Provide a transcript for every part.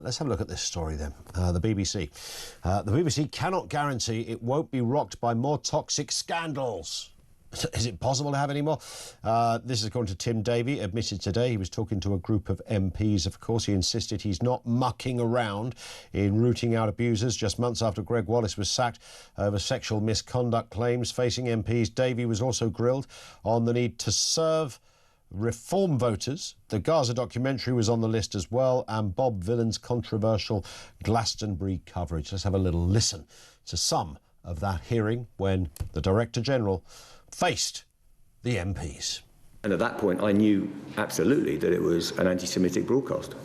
Let's have a look at this story then. The BBC. The BBC cannot guarantee it won't be rocked by more toxic scandals. Is it possible to have any more? This is according to Tim Davie, admitted today. He was talking to a group of MPs, of course. He insisted he's not mucking around in rooting out abusers. Just months after Gregg Wallace was sacked over sexual misconduct claims facing MPs, Davie was also grilled on the need to serve reform voters. The Gaza documentary was on the list as well, and Bob Villan's controversial Glastonbury coverage. Let's have a little listen to some of that hearing when the Director General faced the MPs. And at that point, I knew absolutely that it was an anti-Semitic broadcast.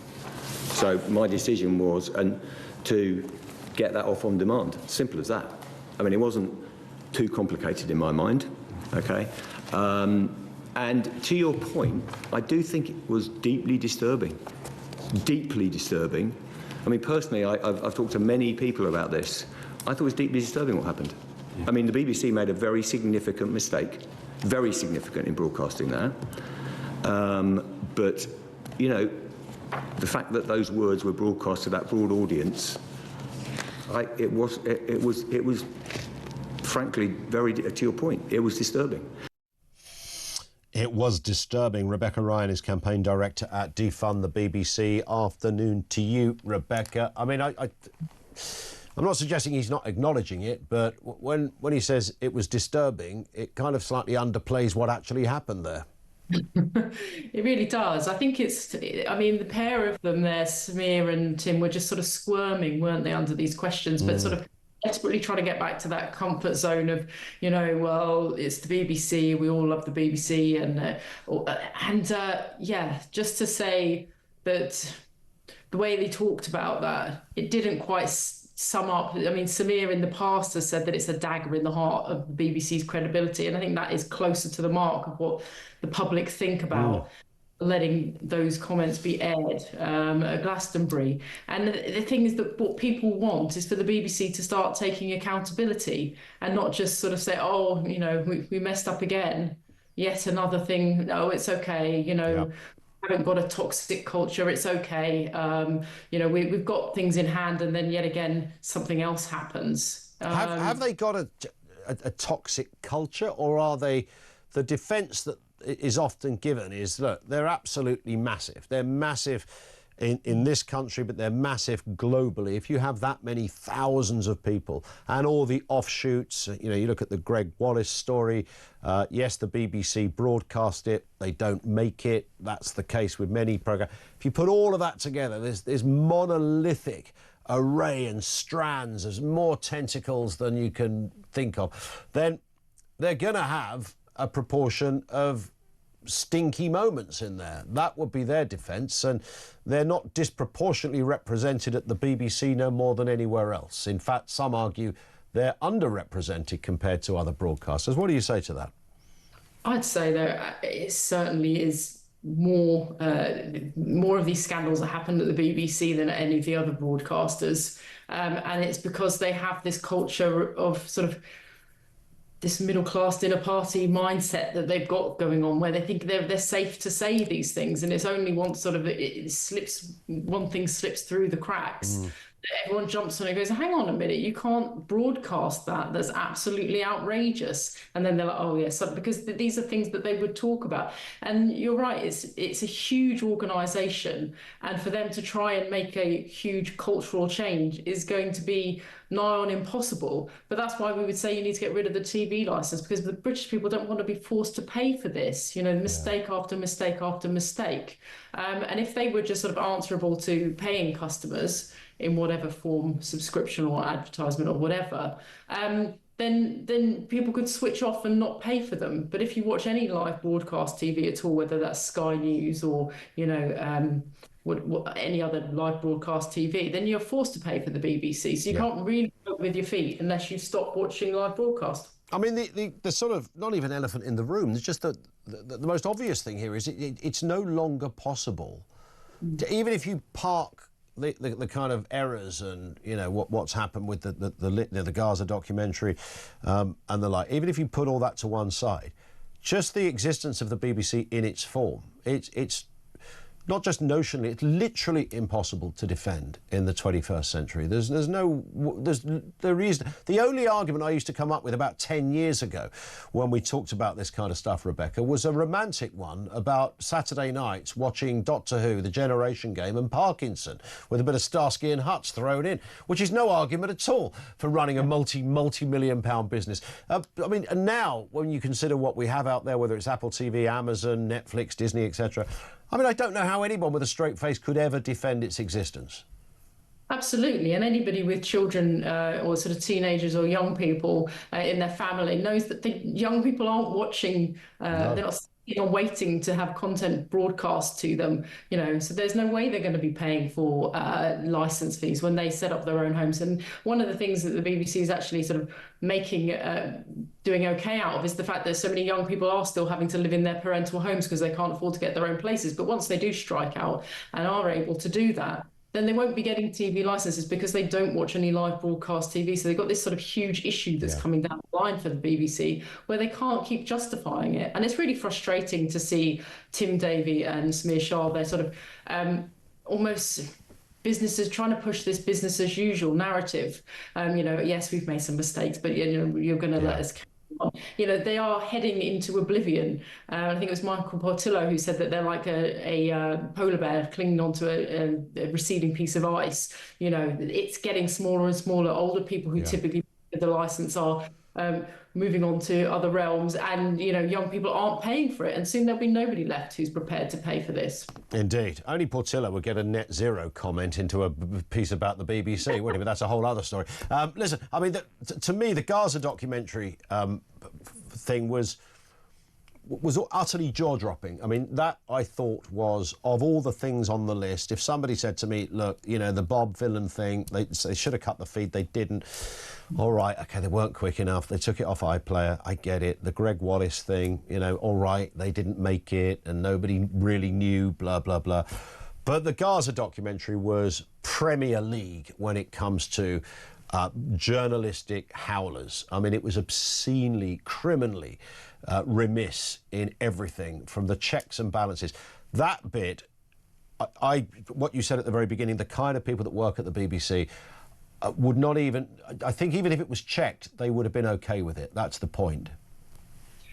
So my decision was to get that off on demand. Simple as that. I mean, it wasn't too complicated in my mind, OK? And to your point, I do think it was deeply disturbing. Deeply disturbing. I mean, personally, I've talked to many people about this. I thought it was deeply disturbing what happened. I mean, the BBC made a very significant mistake, very significant in broadcasting that. But, you know, the fact that those words were broadcast to that broad audience, it was frankly, very, to your point, it was disturbing. It was disturbing. Rebecca Ryan is campaign director at Defund the BBC. Afternoon to you, Rebecca. I mean, I'm not suggesting he's not acknowledging it, but when he says it was disturbing, it kind of slightly underplays what actually happened there. It really does. I think I mean, the pair of them there, Samir and Tim, were just sort of squirming, weren't they, under these questions, but sort of desperately trying to get back to that comfort zone of, you know, well, it's the BBC, we all love the BBC, yeah, just to say that the way they talked about that, it didn't quite sum up. I mean, Samir in the past has said that it's a dagger in the heart of the BBC's credibility, and I think that is closer to the mark of what the public think about letting those comments be aired at Glastonbury. And the thing is that what people want is for the BBC to start taking accountability and not just sort of say, oh, you know, we messed up again, yet another thing. No, it's okay, you know. Haven't got a toxic culture, it's okay, you know, we've got things in hand, and then yet again something else happens. Have they got a toxic culture, or are they, the defence that is often given is, look, they're absolutely massive. They're massive in this country, but they're massive globally. If you have that many thousands of people and all the offshoots, you know, you look at the Gregg Wallace story, yes, the BBC broadcast it, they don't make it. That's the case with many programmes. If you put all of that together, there's monolithic array and strands, there's more tentacles than you can think of, then they're going to have a proportion of stinky moments in there. That would be their defence, and they're not disproportionately represented at the BBC no more than anywhere else. In fact, some argue they're underrepresented compared to other broadcasters. What do you say to that? I'd say that it certainly is more of these scandals that happened at the BBC than at any of the other broadcasters, and it's because they have this culture of sort of this middle-class dinner party mindset that they've got going on, where they think they're safe to say these things, and it's only once sort of one thing slips through the cracks, everyone jumps on it and goes, hang on a minute, you can't broadcast that, that's absolutely outrageous. And then they're like, oh yes, because these are things that they would talk about. And you're right, it's a huge organisation, and for them to try and make a huge cultural change is going to be nigh on impossible. But that's why we would say you need to get rid of the TV licence, because the British people don't want to be forced to pay for this, you know, mistake after mistake after mistake. And if they were just sort of answerable to paying customers in whatever form, subscription or advertisement or whatever, then people could switch off and not pay for them. But if you watch any live broadcast TV at all, whether that's Sky News or, you know, any other live broadcast TV, then you're forced to pay for the BBC. So you can't really vote with your feet unless you stop watching live broadcast. I mean, the sort of, not even elephant in the room, it's just the most obvious thing here is it's no longer possible, even if you park the kind of errors and, you know, what's happened with the Gaza documentary and the like, even if you put all that to one side, just the existence of the BBC in its form, it's not just notionally, it's literally impossible to defend in the 21st century. The only argument I used to come up with about 10 years ago when we talked about this kind of stuff, Rebecca, was a romantic one about Saturday nights watching Doctor Who, The Generation Game and Parkinson with a bit of Starsky and Hutch thrown in, which is no argument at all for running a multi-million pound business. I mean, and now when you consider what we have out there, whether it's Apple TV, Amazon, Netflix, Disney, etc., I mean, I don't know how anyone with a straight face could ever defend its existence. Absolutely, and anybody with children or sort of teenagers or young people in their family knows that the young people aren't watching, they're not sitting or waiting to have content broadcast to them, you know, so there's no way they're going to be paying for license fees when they set up their own homes. And one of the things that the BBC is actually sort of doing okay out of is the fact that so many young people are still having to live in their parental homes because they can't afford to get their own places. But once they do strike out and are able to do that, then they won't be getting TV licenses because they don't watch any live broadcast TV. So they've got this sort of huge issue that's coming down the line for the BBC where they can't keep justifying it. And it's really frustrating to see Tim Davie and Samir Shah, they're sort of almost businesses trying to push this business as usual narrative. You know, yes, we've made some mistakes, but you know, you're going to let us carry on. You know, they are heading into oblivion. I think it was Michael Portillo who said that they're like a polar bear clinging onto a receding piece of ice. You know, it's getting smaller and smaller. Older people who typically get the license are moving on to other realms, and you know, young people aren't paying for it, and soon there'll be nobody left who's prepared to pay for this. Indeed. Only Portillo would get a net zero comment into a piece about the BBC, wouldn't he? But that's a whole other story. Listen, I mean, to me, the Gaza documentary thing was utterly jaw-dropping. I mean, that, I thought, was, of all the things on the list, if somebody said to me, look, you know, the Bob Villan thing, they should have cut the feed, they didn't. All right, OK, they weren't quick enough, they took it off iPlayer, I get it. The Gregg Wallace thing, you know, all right, they didn't make it and nobody really knew, blah, blah, blah. But the Gaza documentary was Premier League when it comes to journalistic howlers. I mean, it was obscenely, criminally remiss in everything from the checks and balances. That bit, what you said at the very beginning, the kind of people that work at the BBC would not even, I think even if it was checked, they would have been OK with it. That's the point.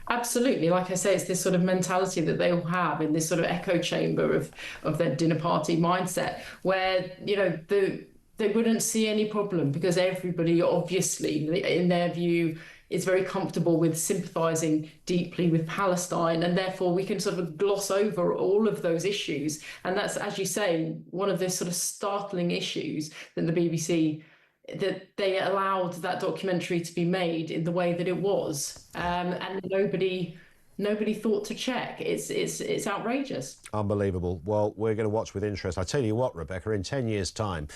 Absolutely. Like I say, it's this sort of mentality that they all have in this sort of echo chamber of their dinner party mindset where, you know, they wouldn't see any problem because everybody, obviously, in their view, is very comfortable with sympathising deeply with Palestine, and therefore we can sort of gloss over all of those issues. And that's, as you say, one of the sort of startling issues that the BBC, that they allowed that documentary to be made in the way that it was, and nobody thought to check. It's outrageous. Unbelievable. Well, we're going to watch with interest. I tell you what, Rebecca, in 10 years' time,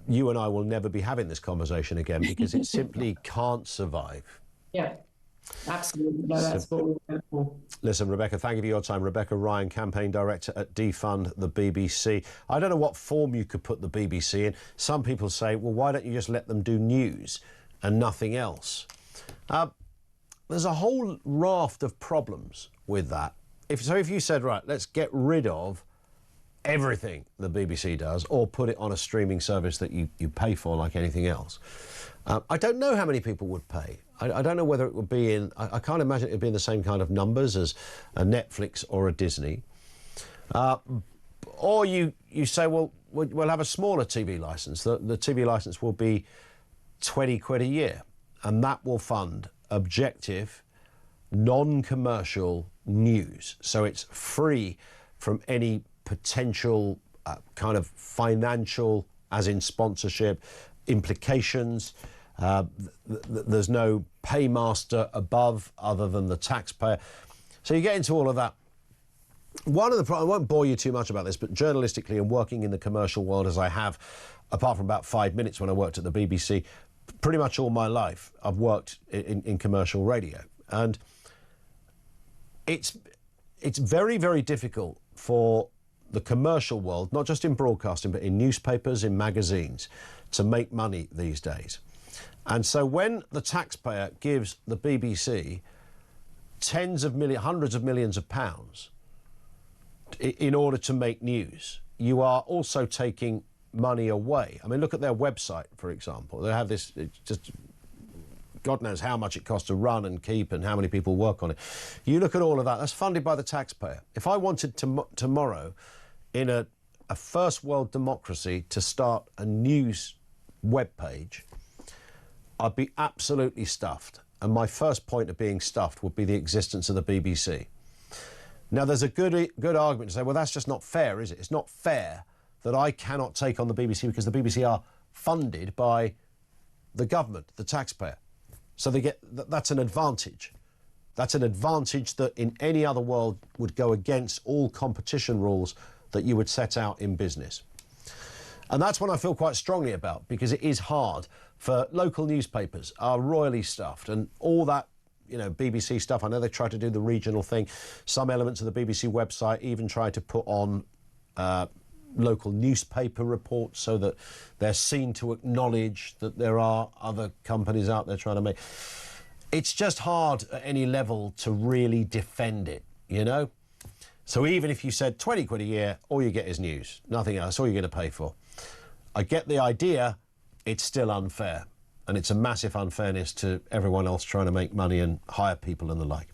you and I will never be having this conversation again because it simply can't survive. Yeah, absolutely. No, that's what we're going for. Listen, Rebecca, thank you for your time. Rebecca Ryan, Campaign Director at Defund the BBC. I don't know what form you could put the BBC in. Some people say, well, why don't you just let them do news and nothing else? There's a whole raft of problems with that. If you said, right, let's get rid of everything the BBC does or put it on a streaming service that you pay for like anything else, I don't know how many people would pay. I don't know whether it would be in, I can't imagine it would be in the same kind of numbers as a Netflix or a Disney. Or you say, well, we'll have a smaller TV licence. The TV licence will be 20 quid a year, and that will fund objective, non-commercial news. So it's free from any potential kind of financial, as in sponsorship, implications. There's no paymaster above other than the taxpayer. So you get into all of that. One of the problems, I won't bore you too much about this, but journalistically and working in the commercial world as I have, apart from about 5 minutes when I worked at the BBC, pretty much all my life I've worked in commercial radio. And it's very, very difficult for the commercial world, not just in broadcasting, but in newspapers, in magazines, to make money these days. And so when the taxpayer gives the BBC tens of millions, hundreds of millions of pounds in order to make news. You are also taking money away. I mean, look at their website, for example. They have this, just God knows how much it costs to run and keep and how many people work on it. You look at all of that, that's funded by the taxpayer. If I wanted tomorrow in a first world democracy to start a news web page, I'd be absolutely stuffed. And my first point of being stuffed would be the existence of the BBC. Now, there's a good argument to say, well, that's just not fair, is it? It's not fair that I cannot take on the BBC because the BBC are funded by the government, the taxpayer. So they get, that's an advantage. That's an advantage that in any other world would go against all competition rules that you would set out in business. And that's one I feel quite strongly about, because it is hard for local newspapers are royally stuffed and all that, you know, BBC stuff. I know they try to do the regional thing. Some elements of the BBC website even try to put on local newspaper reports so that they're seen to acknowledge that there are other companies out there trying to make. It's just hard at any level to really defend it, you know? So even if you said 20 quid a year, all you get is news, nothing else, all you're going to pay for. I get the idea, it's still unfair. And it's a massive unfairness to everyone else trying to make money and hire people and the like.